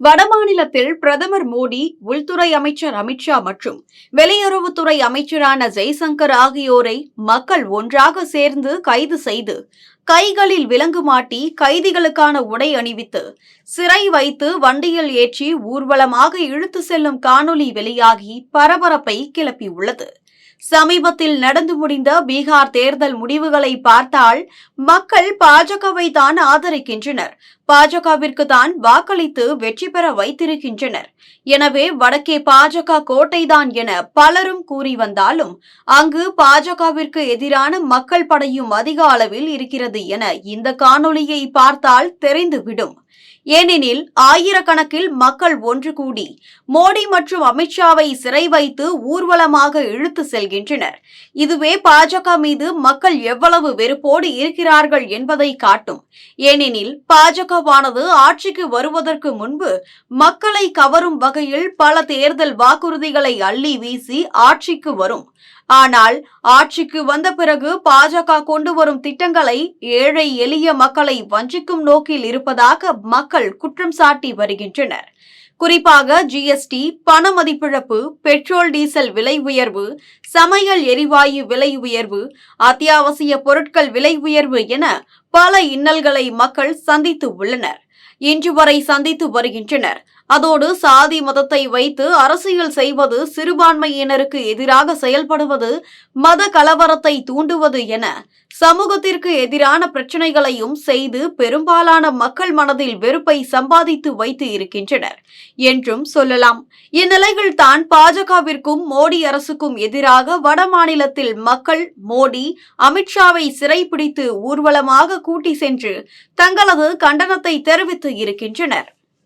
வடமாநிலத்தில் பிரதமர் மோடி, உள்துறை அமைச்சர் அமித்ஷா மற்றும் வெளியுறவுத்துறை அமைச்சரான ஜெய்சங்கர் ஆகியோரை மக்கள் ஒன்றாக சேர்ந்து கைது செய்து கைகளில் விலங்கு மாட்டி கைதிகளுக்கான உடை அணிவித்து சிறை வைத்து வண்டியில் ஏற்றி ஊர்வலமாக இழுத்து செல்லும் காணொலி வெளியாகி பரபரப்பை கிளப்பியுள்ளது. சமீபத்தில் நடந்து முடிந்த பீகார் தேர்தல் முடிவுகளை பார்த்தால் மக்கள் பாஜகவை தான் ஆதரிக்கின்றனர், பாஜகவிற்கு தான் வாக்களித்து வெற்றி பெற வைத்திருக்கின்றனர். எனவே வடக்கே பாஜக கோட்டைதான் என பலரும் கூறி வந்தாலும் அங்கு பாஜகவிற்கு எதிரான மக்கள் படையும் அதிக அளவில் இருக்கிறது என இந்த காணொலியை பார்த்தால் தெரிந்துவிடும். ஏனெனில் ஆயிரக்கணக்கில் மக்கள் ஒன்று கூடி மோடி மற்றும் அமித்ஷாவை சிறை வைத்து ஊர்வலமாக இழுத்து செல்கின்றனர். இதுவே பாஜக மீது மக்கள் எவ்வளவு வெறுப்போடு இருக்கிறார்கள் என்பதை காட்டும். ஏனெனில் பாஜகவானது ஆட்சிக்கு வருவதற்கு முன்பு மக்களை கவரும் வகையில் பல தேர்தல் வாக்குறுதிகளை அள்ளி வீசி ஆட்சிக்கு வரும். ஆனால் ஆட்சிக்கு வந்த பிறகு பாஜக கொண்டு வரும் திட்டங்களை ஏழை எளிய மக்களை வஞ்சிக்கும் நோக்கில் இருப்பதாக மக்கள் குற்றம் சாட்டி வருகின்றனர். குறிப்பாக ஜிஎஸ்டி, பண மதிப்பிழப்பு, பெட்ரோல் டீசல் விலை உயர்வு, சமையல் எரிவாயு விலை உயர்வு, அத்தியாவசிய பொருட்கள் விலை உயர்வு என பல இன்னல்களை மக்கள் சந்தித்து உள்ளனர், இன்று வரை சந்தித்து வருகின்றனர். அதோடு சாதி மதத்தை வைத்து அரசியல் செய்வது, சிறுபான்மையினருக்கு எதிராக செயல்படுவது, மத கலவரத்தை தூண்டுவது என சமூகத்திற்கு எதிரான பிரச்சனைகளையும் செய்து பெரும்பாலான மக்கள் மனதில் வெறுப்பை சம்பாதித்து வைத்து இருக்கின்றனர் என்றும் சொல்லலாம். இந்நிலையில் தான் பாஜகவிற்கும் மோடி அரசுக்கும் எதிராக வடமாநிலத்தில் மக்கள் மோடி, அமித்ஷாவை சிறைப்பிடித்து ஊர்வலமாக கூட்டி சென்று தங்களது கண்டனத்தை தெரிவித்து இருக்கின்றனர்.